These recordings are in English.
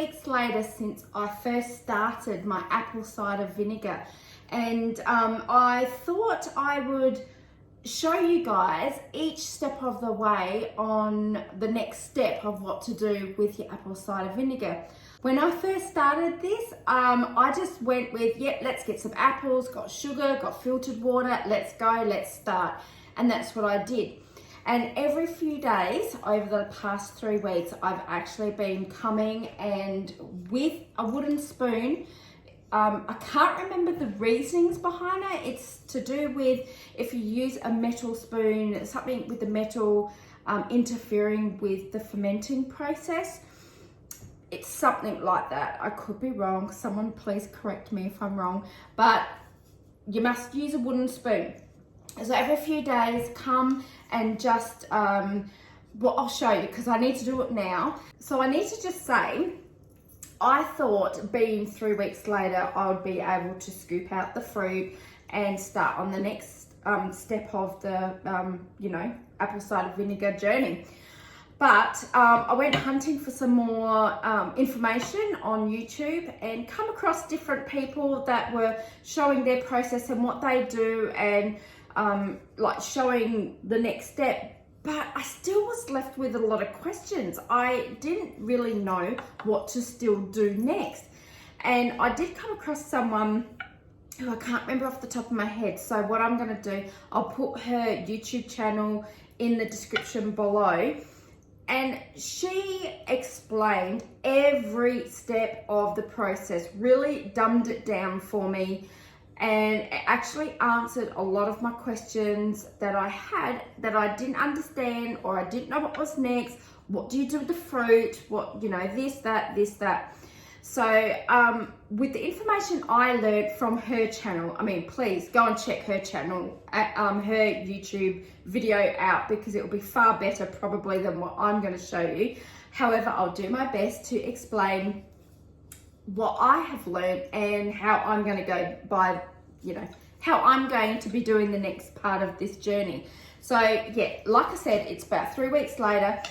weeks later since I first started my apple cider vinegar, and I thought I would show you guys each step of the way on the next step of what to do with your apple cider vinegar. When I first started this, I just went with, yep, let's get some apples, got sugar, got filtered water, let's go, let's start. And that's what I did. And every few days over the past 3 weeks, I've actually been coming and with a wooden spoon, I can't remember the reasonings behind it. It's to do with if you use a metal spoon, something with the metal interfering with the fermenting process. It's something like that. I could be wrong. Someone please correct me if I'm wrong. But you must use a wooden spoon. So every few days, come and just, well, I'll show you because I need to do it now. So I need to just say, I thought being 3 weeks later, I would be able to scoop out the fruit and start on the next step of the, apple cider vinegar journey. But I went hunting for some more information on YouTube and come across different people that were showing their process and what they do and like showing the next step. But I still was left with a lot of questions. I didn't really know what to still do next. And I did come across someone who I can't remember off the top of my head. So what I'm gonna do, I'll put her YouTube channel in the description below. And she explained every step of the process, really dumbed it down for me, and it actually answered a lot of my questions that I had that I didn't understand or I didn't know what was next. What do you do with the fruit? What, this, that. So with the information I learned from her channel, I mean, please go and check her channel, her YouTube video out, because it will be far better probably than what I'm going to show you. However, I'll do my best to explain what I have learned and how I'm going to go by, how I'm going to be doing the next part of this journey. So yeah, like I said, it's about 3 weeks later.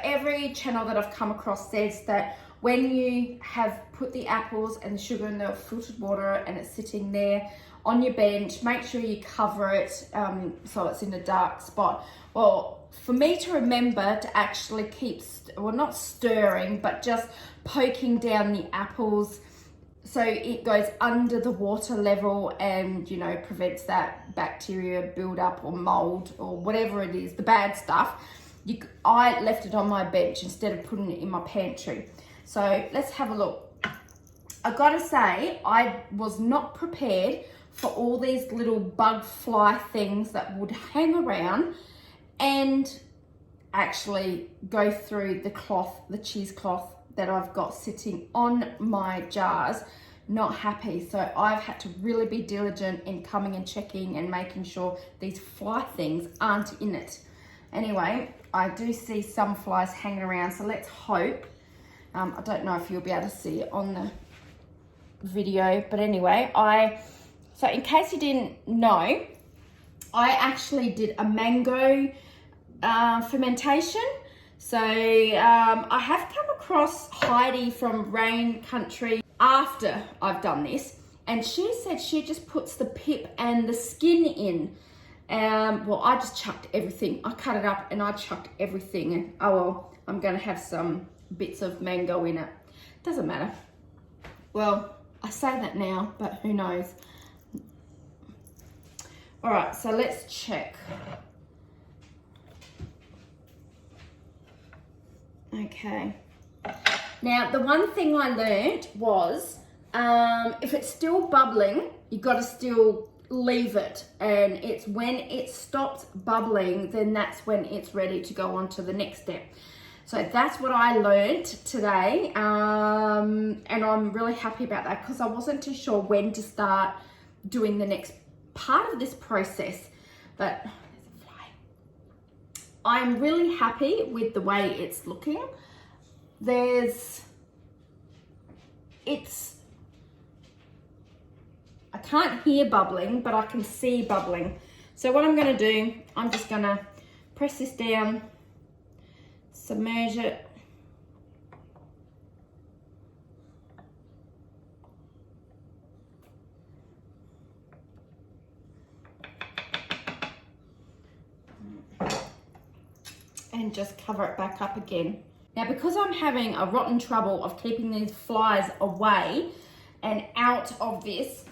Every channel that I've come across says that when you have put the apples and the sugar in the filtered water and it's sitting there on your bench, make sure you cover it so it's in a dark spot. Well, for me to remember to actually keep, not stirring, but just poking down the apples so it goes under the water level and, prevents that bacteria build up or mold or whatever it is, the bad stuff. I left it on my bench instead of putting it in my pantry. So let's have a look. I gotta say, I was not prepared for all these little bug fly things that would hang around and actually go through the cloth, the cheesecloth that I've got sitting on my jars. Not happy. So I've had to really be diligent in coming and checking and making sure these fly things aren't in it. Anyway, I do see some flies hanging around, so let's hope. I don't know if you'll be able to see it on the video, but anyway, so in case you didn't know, I actually did a mango fermentation. So I have come across Heidi from Rain Country after I've done this, and she said she just puts the pip and the skin in. Well, I just chucked everything. I cut it up and I chucked everything, and oh well, I'm gonna have some bits of mango in it. Doesn't matter. Well, I say that now, but who knows. All right, so let's check. Okay. Now, the one thing I learned was if it's still bubbling, you've got to still leave it. And it's when it stops bubbling, then that's when it's ready to go on to the next step. So that's what I learned today. And I'm really happy about that because I wasn't too sure when to start doing the next part of this process. But there's a fly. I'm really happy with the way it's looking. I can't hear bubbling, but I can see bubbling. So what I'm gonna do, I'm just gonna press this down, submerge it, and just cover it back up again. Now, because I'm having a rotten trouble of keeping these flies away and out of this,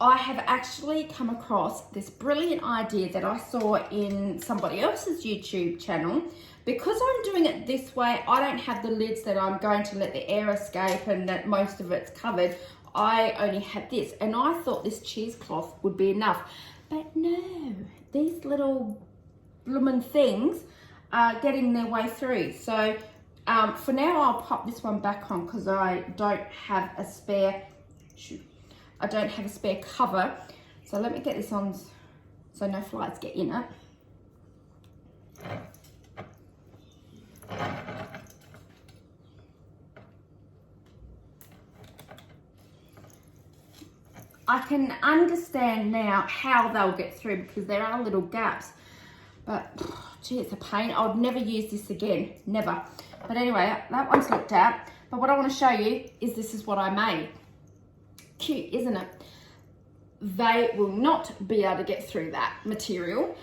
I have actually come across this brilliant idea that I saw in somebody else's YouTube channel. Because I'm doing it this way, I don't have the lids that I'm going to let the air escape and that most of it's covered. I only have this, and I thought this cheesecloth would be enough. But no, these little blooming things are getting their way through. So for now, I'll pop this one back on because I don't have a spare, I don't have a spare cover. So let me get this on so no flies get in it. I can understand now how they'll get through because there are little gaps, but gee, it's a pain. I would never use this again, never. But anyway, that one's looked at. But what I want to show you is this is what I made. Cute, isn't it? They will not be able to get through that material,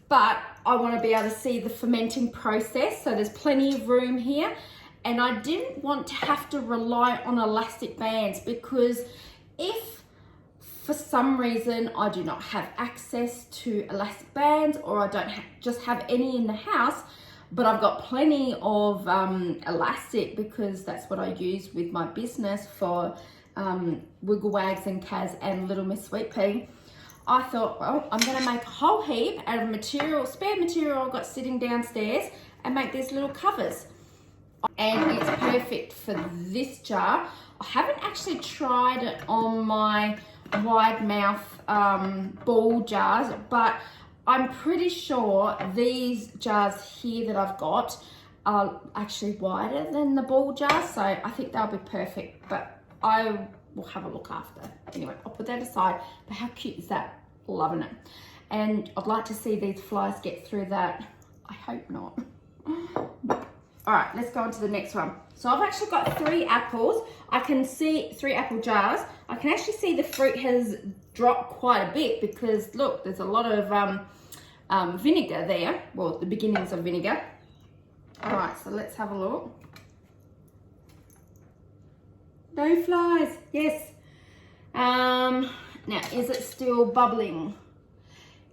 but I want to be able to see the fermenting process. So there's plenty of room here, and I didn't want to have to rely on elastic bands because if for some reason I do not have access to elastic bands, or I don't just have any in the house, but I've got plenty of elastic because that's what I use with my business for Wiggle Wags and Kaz and Little Miss Sweet Pea. I thought, well, I'm going to make a whole heap out of material, spare material I've got sitting downstairs, and make these little covers. And it's perfect for this jar. I haven't actually tried it on my wide mouth ball jars, but I'm pretty sure these jars here that I've got are actually wider than the ball jars, so I think they'll be perfect, but I will have a look after. Anyway, I'll put that aside, but how cute is that? Loving it. And I'd like to see these flies get through that. I hope not. All right, let's go on to the next one. So I've actually got 3 apples. I can see 3 apple jars. I can actually see the fruit has dropped quite a bit because look, there's a lot of vinegar there. Well, the beginnings of vinegar. All right, so let's have a look. No flies, yes. Now, is it still bubbling?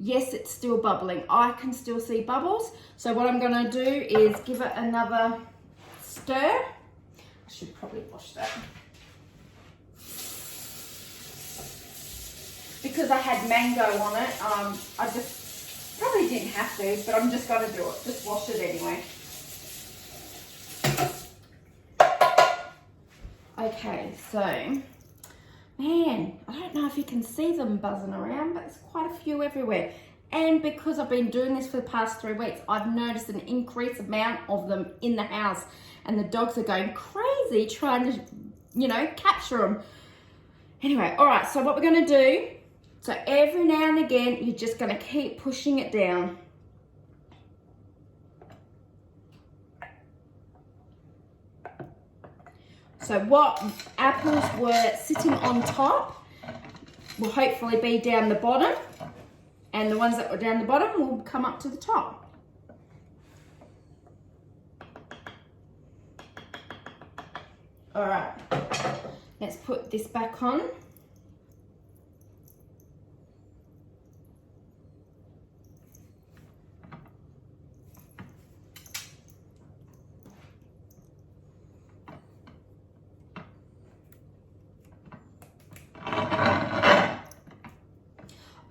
Yes, it's still bubbling. I can still see bubbles. So what I'm gonna do is give it another stir. I should probably wash that. Because I had mango on it, I just probably didn't have to, but I'm just gonna do it. Just wash it anyway. Okay, so, man, I don't know if you can see them buzzing around, but there's quite a few everywhere. And because I've been doing this for the past 3 weeks, I've noticed an increased amount of them in the house. And the dogs are going crazy trying to, you know, capture them. Anyway, all right, so what we're gonna do, so every now and again, you're just gonna keep pushing it down. So what apples were sitting on top will hopefully be down the bottom, and the ones that were down the bottom will come up to the top. All right, let's put this back on.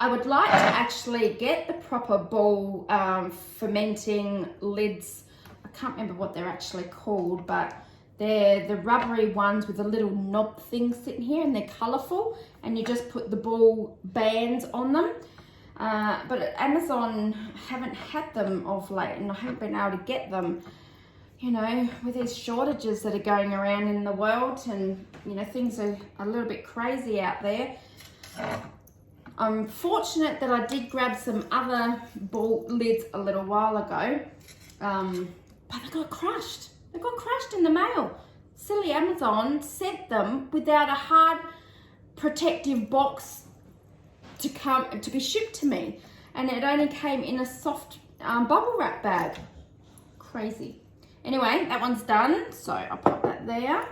I would like to actually get the proper ball fermenting lids. I can't remember what they're actually called, but they're the rubbery ones with a little knob thing sitting here, and they're colourful, and you just put the ball bands on them. But at Amazon, I haven't had them of late, and I haven't been able to get them, you know, with these shortages that are going around in the world, and, you know, things are a little bit crazy out there. I'm fortunate that I did grab some other ball lids a little while ago, but they got crushed. They got crushed in the mail. Silly Amazon sent them without a hard protective box to be shipped to me, and it only came in a soft bubble wrap bag. Crazy. Anyway, that one's done, so I'll put that there.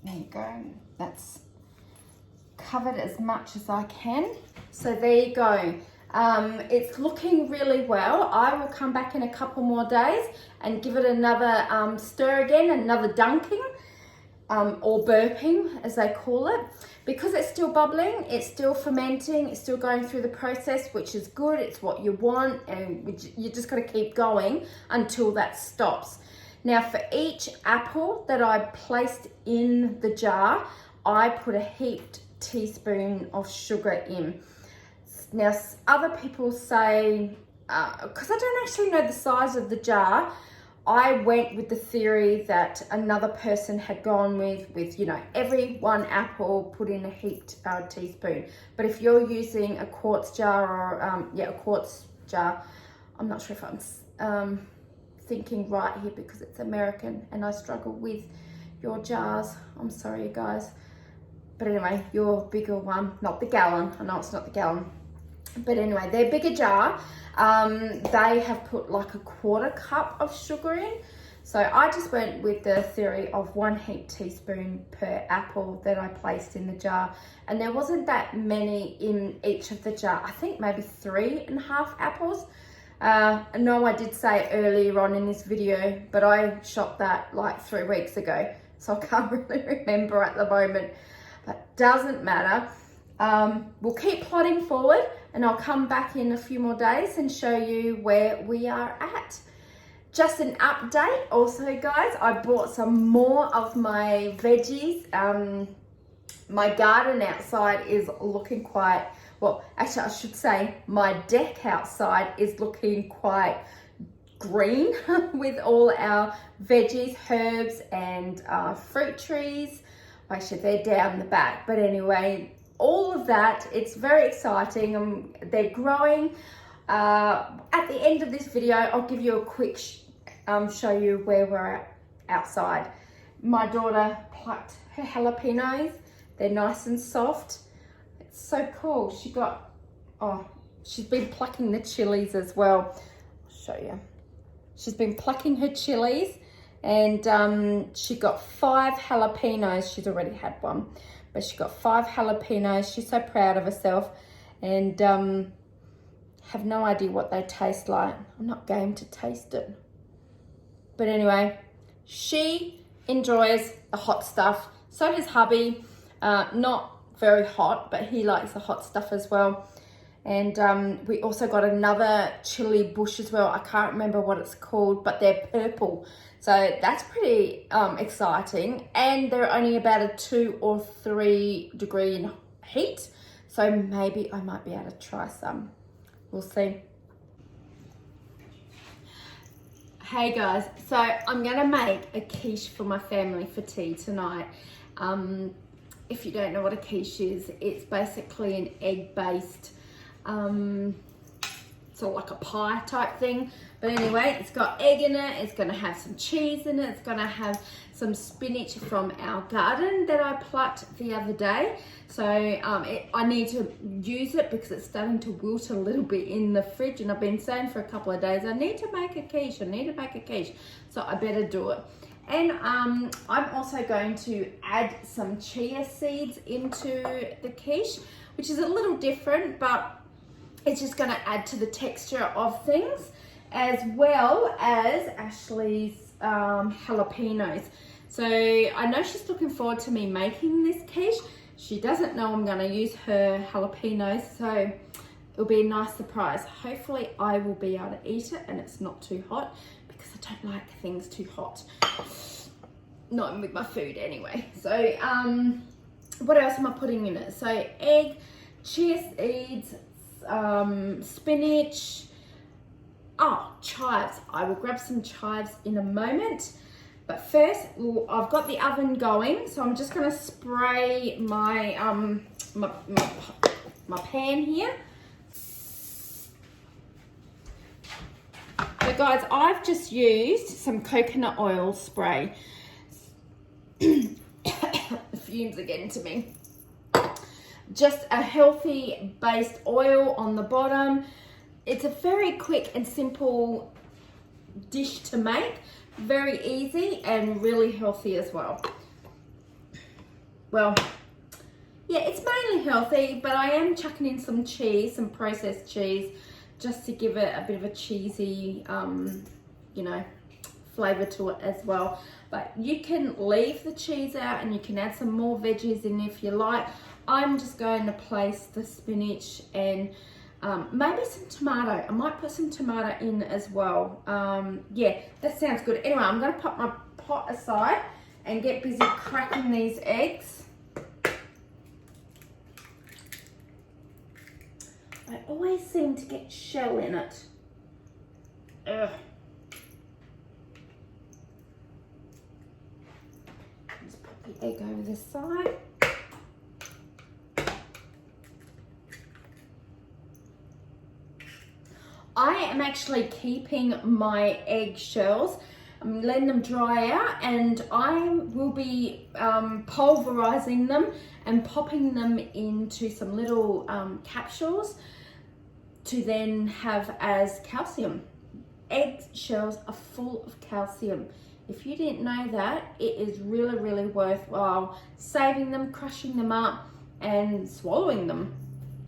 There you go, that's covered as much as I can. So there you go. It's looking really well. I will come back in a couple more days and give it another stir again, another dunking, or burping as they call it. Because it's still bubbling, it's still fermenting, it's still going through the process, which is good, it's what you want, and you just gotta keep going until that stops. Now for each apple that I placed in the jar, I put a heaped teaspoon of sugar in. Now other people say, because I don't actually know the size of the jar, I went with the theory that another person had gone with you know, every one apple put in a heaped teaspoon. But if you're using a quartz jar or a quartz jar, I'm not sure if I'm thinking right here because it's American and I struggle with your jars. I'm sorry, you guys. But anyway, your bigger one, not the gallon. I know it's not the gallon. But anyway, their bigger jar, they have put like a 1/4 cup of sugar in. So I just went with the theory of 1 heaped teaspoon per apple that I placed in the jar. And there wasn't that many in each of the jar. I think maybe 3.5 apples. No, I did say earlier on in this video, but I shot that like 3 weeks ago. So I can't really remember at the moment, but doesn't matter. We'll keep plodding forward and I'll come back in a few more days and show you where we are at. Just an update also, guys, I bought some more of my veggies. My garden outside is looking quite well, actually I should say my deck outside is looking quite green with all our veggies, herbs and fruit trees. Actually, they're down the back, but anyway, all of that, it's very exciting. They're growing. At the end of this video, I'll give you a quick show you where we're at outside. My daughter plucked her jalapenos. They're nice and soft. It's so cool. She's been plucking the chilies as well. I'll show you. She's been plucking her chilies, and she got 5 jalapenos. She's already had one, but she got 5 jalapenos. She's so proud of herself, and have no idea what they taste like. I'm not game to taste it. But anyway, she enjoys the hot stuff. So does hubby. Not very hot, but he likes the hot stuff as well. And we also got another chili bush as well. I can't remember what it's called, but they're purple. So that's pretty exciting. And they're only about a 2 or 3 degree heat. So maybe I might be able to try some. We'll see. Hey guys, so I'm gonna make a quiche for my family for tea tonight. If you don't know what a quiche is, it's basically an egg-based, sort of like a pie type thing. But anyway, it's got egg in it, it's gonna have some cheese in it, it's gonna have some spinach from our garden that I plucked the other day. So I need to use it because it's starting to wilt a little bit in the fridge, and I've been saying for a couple of days, I need to make a quiche, so I better do it. And I'm also going to add some chia seeds into the quiche, which is a little different, but it's just gonna add to the texture of things, as well as Ashley's jalapenos. So I know she's looking forward to me making this quiche. She doesn't know I'm gonna use her jalapenos, so it'll be a nice surprise. Hopefully I will be able to eat it and it's not too hot, because I don't like things too hot. Not with my food anyway. So what else am I putting in it? So egg, chia seeds, spinach, chives. I will grab some chives in a moment. But first, I've got the oven going, so I'm just going to spray my my pan here. So guys, I've just used some coconut oil spray. Fumes are getting to me. Just a healthy based oil on the bottom. It's a very quick and simple dish to make. Very easy and really healthy as well. Well, yeah, it's mainly healthy, but I am chucking in some cheese, some processed cheese, just to give it a bit of a cheesy, you know, flavor to it as well. But you can leave the cheese out and you can add some more veggies in if you like. I'm just going to place the spinach and maybe some tomato. I might put some tomato in as well. Yeah, that sounds good. Anyway, I'm going to put my pot aside and get busy cracking these eggs. I always seem to get shell in it. Ugh. Just put the egg over the side. I am actually keeping my egg shells. I'm letting them dry out, and I will be pulverizing them and popping them into some little capsules to then have as calcium. Egg shells are full of calcium. If you didn't know that, it is really, really worthwhile saving them, crushing them up and swallowing them.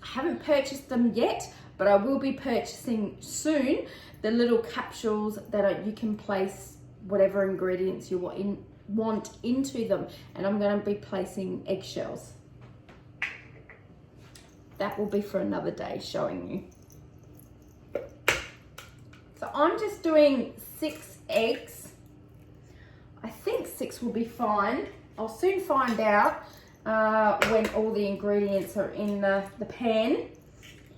I haven't purchased them yet, but I will be purchasing soon the little capsules that you can place whatever ingredients you want into them, and I'm going to be placing eggshells. That will be for another day showing you. So I'm just doing 6 eggs. I think 6 will be fine. I'll soon find out when all the ingredients are in the pan.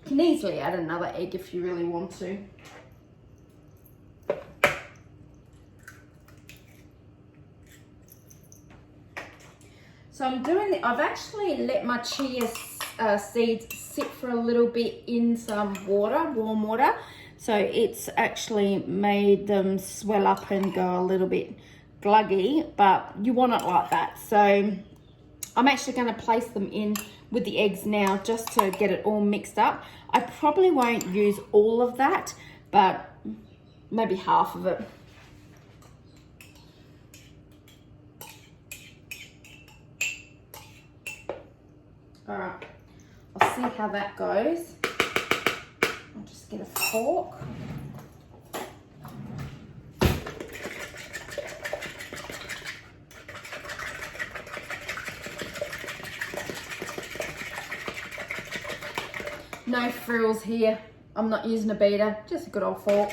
You can easily add another egg if you really want to. So I've actually let my chia seeds sit for a little bit in some water, warm water. So it's actually made them swell up and go a little bit gluggy, but you want it like that. So I'm actually going to place them in with the eggs now just to get it all mixed up. I probably won't use all of that, but maybe half of it. All right, I'll see how that goes. I'll just get a fork. No frills here. I'm not using a beater, just a good old fork.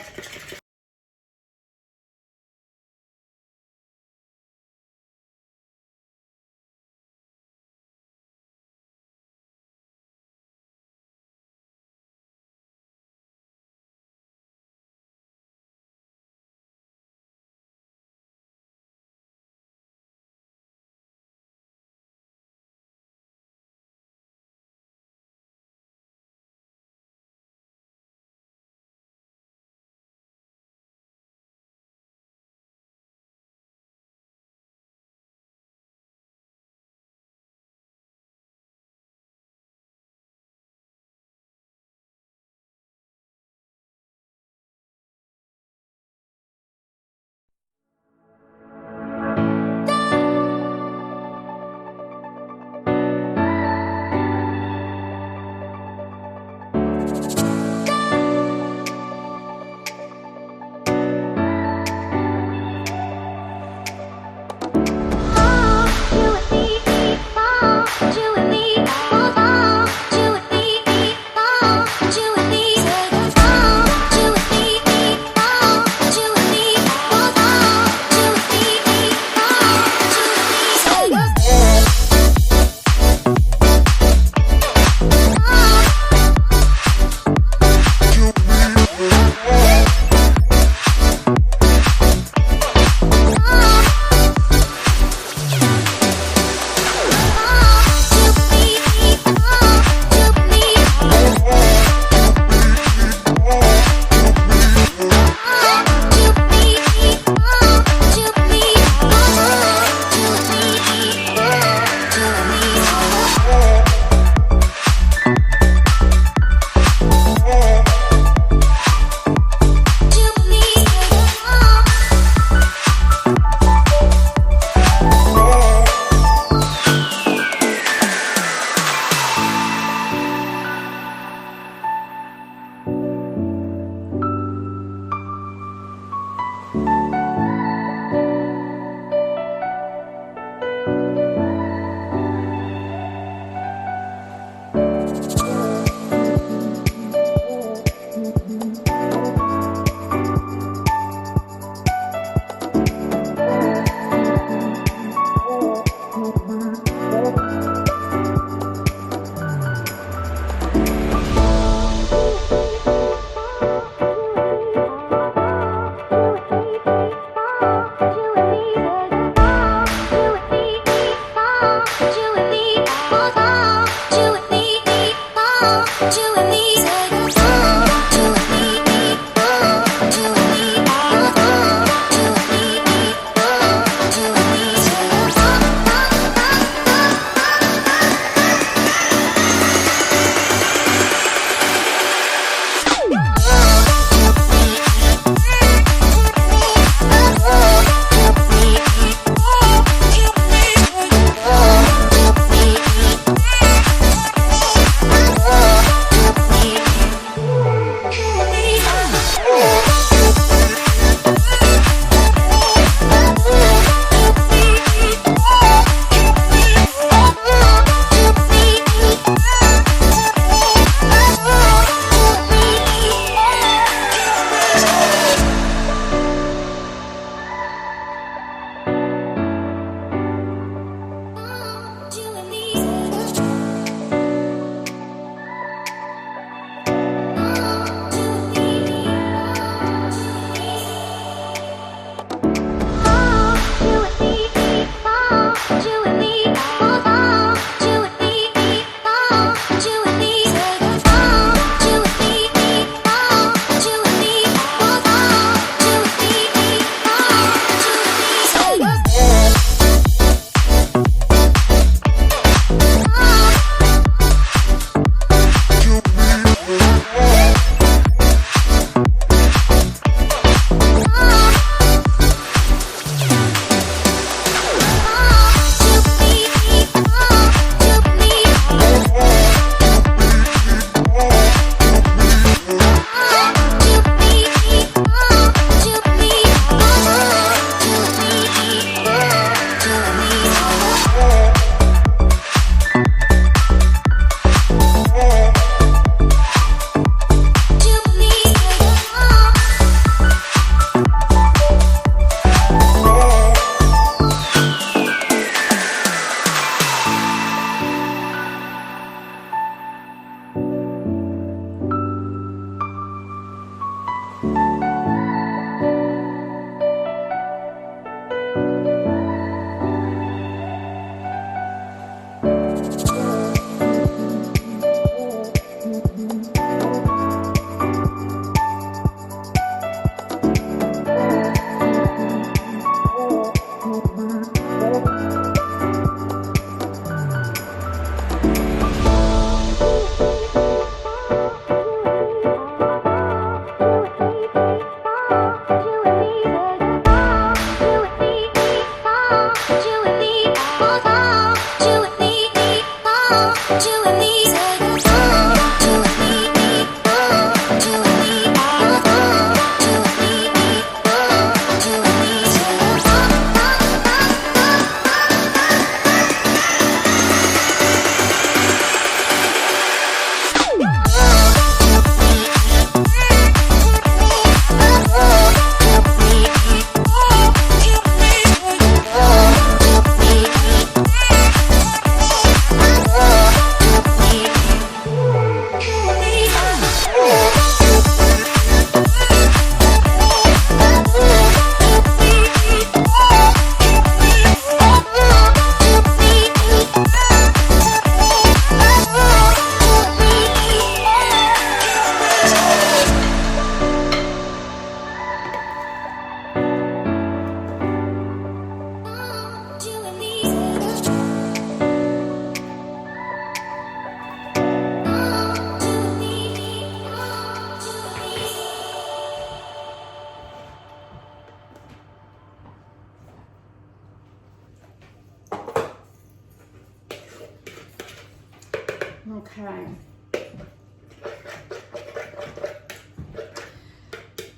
Okay.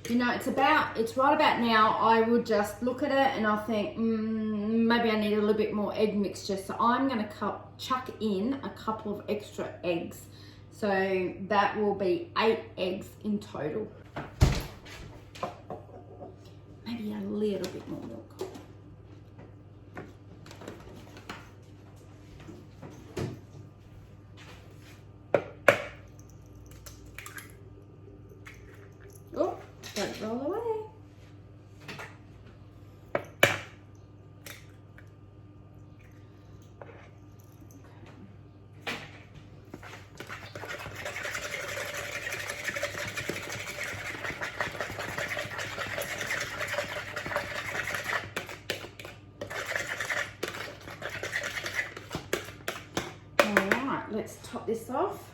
You know, it's right about now. I would just look at it and I think, maybe I need a little bit more egg mixture. So I'm going to chuck in a couple of extra eggs. So that will be 8 eggs in total. Maybe a little bit more milk. Oh, don't roll away. Alright, let's top this off.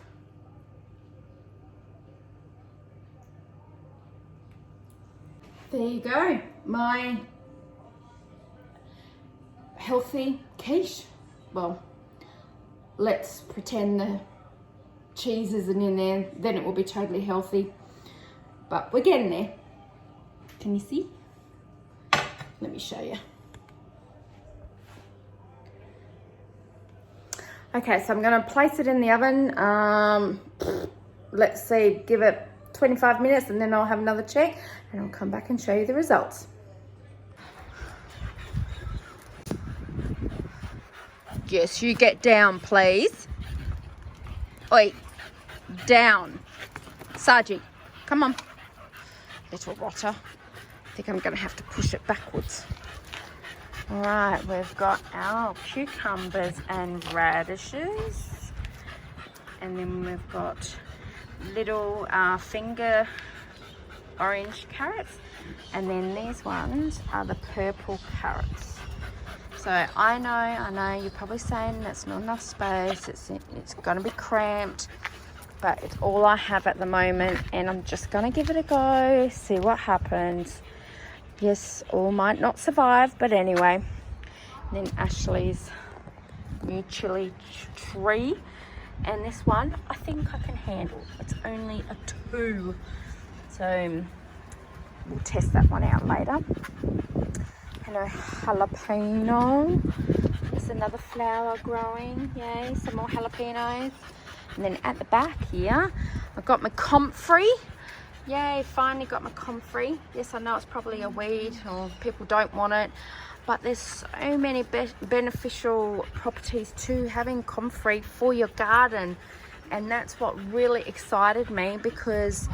There you go, my healthy quiche. Well, let's pretend the cheese isn't in there, then it will be totally healthy. But we're getting there. Can you see? Let me show you. Okay, so I'm going to place it in the oven. Let's see, give it 25 minutes and then I'll have another check and I'll come back and show you the results. Yes, you get down, please. Oi, down. Sargie, come on. Little rotter. I think I'm going to have to push it backwards. All right, we've got our cucumbers and radishes. And then we've got little finger orange carrots. And then these ones are the purple carrots. So I know, you're probably saying that's not enough space. It's going to be cramped. But it's all I have at the moment. And I'm just going to give it a go, see what happens. Yes, all might not survive, but anyway. And then Ashley's new chili tree. And this one, I think I can handle. It's only a 2. So we'll test that one out later. And a jalapeno. There's another flower growing. Yay, some more jalapenos. And then at the back here, I've got my comfrey. Yay, finally got my comfrey. Yes, I know it's probably a weed or people don't want it, but there's so many beneficial properties to having comfrey for your garden. And that's what really excited me, because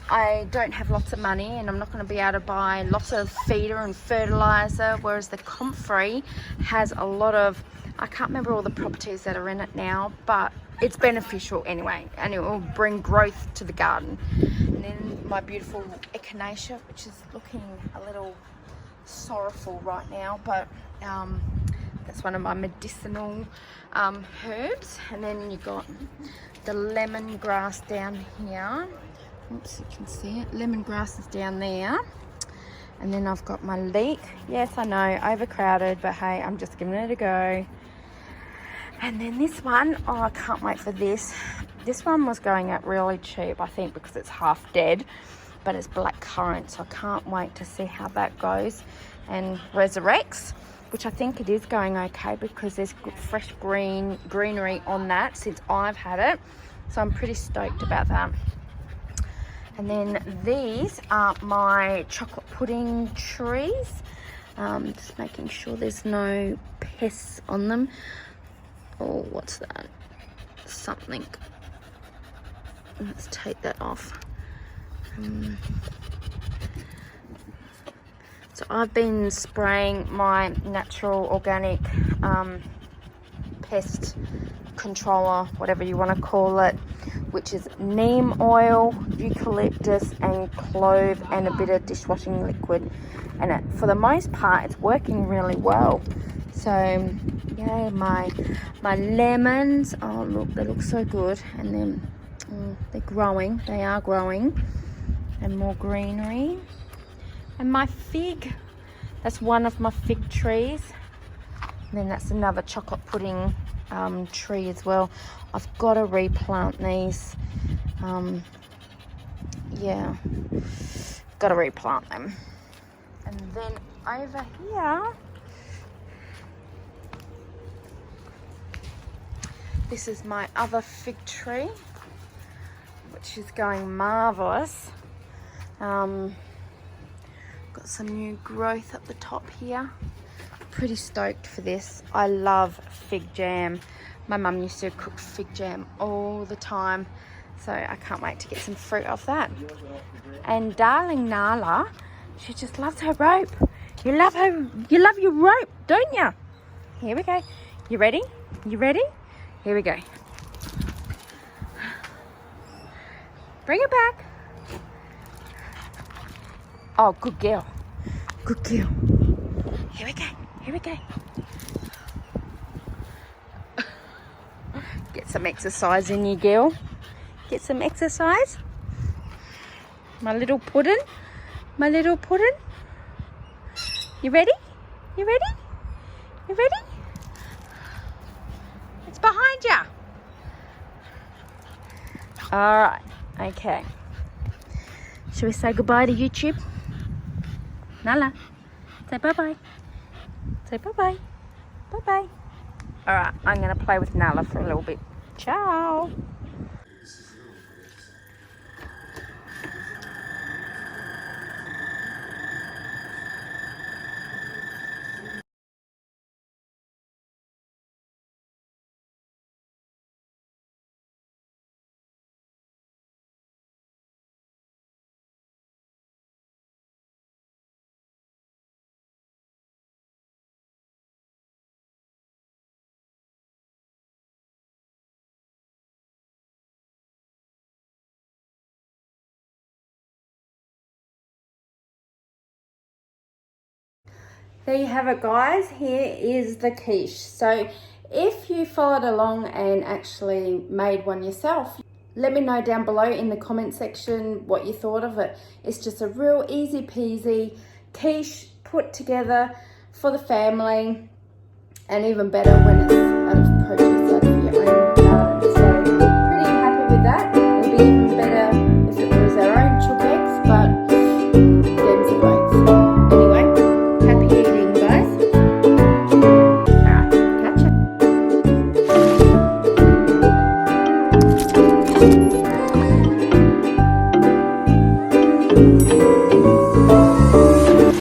I don't have lots of money and I'm not going to be able to buy lots of feeder and fertilizer, whereas the comfrey has a lot of, I can't remember all the properties that are in it now, but it's beneficial anyway, and it will bring growth to the garden. And then my beautiful echinacea, which is looking a little sorrowful right now, but that's one of my medicinal herbs. And then you got the lemongrass down here. Oops, you can see it. Lemongrass is down there. And then I've got my leek. Yes, I know, overcrowded, but hey, I'm just giving it a go. And then this one, oh, I can't wait for this. This one was going out really cheap, I think, because it's half dead, but it's black currant, so I can't wait to see how that goes and resurrects, which I think it is going okay, because there's good, fresh greenery on that since I've had it, so I'm pretty stoked about that. And then these are my chocolate pudding trees. Just making sure there's no pests on them. Oh, what's that? Something. Let's take that off. So I've been spraying my natural organic pest controller, whatever you want to call it, which is neem oil, eucalyptus and clove, and a bit of dishwashing liquid. And for the most part, it's working really well. So yeah, my lemons, oh look, they look so good. And then they're growing, they are growing, and more greenery. And my fig, that's one of my fig trees. And then that's another chocolate pudding tree as well. I've got to replant these. Yeah, got to replant them. And then over here, this is my other fig tree, which is going marvellous. Got some new growth at the top here. Pretty stoked for this. I love fig jam. My mum used to cook fig jam all the time, so I can't wait to get some fruit off that. And darling Nala, she just loves her rope. You love your rope, don't you? Here we go. You ready? You ready? Here we go. Bring it back. Oh, good girl. Good girl. Here we go. Here we go. Get some exercise in you, girl. Get some exercise. My little puddin'. My little puddin'. You ready? You ready? You ready? It's behind you. All right. Okay. Shall we say goodbye to YouTube? Nala, say bye-bye. Say bye-bye. Bye-bye. All right, I'm going to play with Nala for a little bit. Ciao. There you have it, guys. Here is the quiche. So if you followed along and actually made one yourself, let me know down below in the comment section what you thought of it. It's just a real easy peasy quiche put together for the family, and even better when it's out of produce out of your own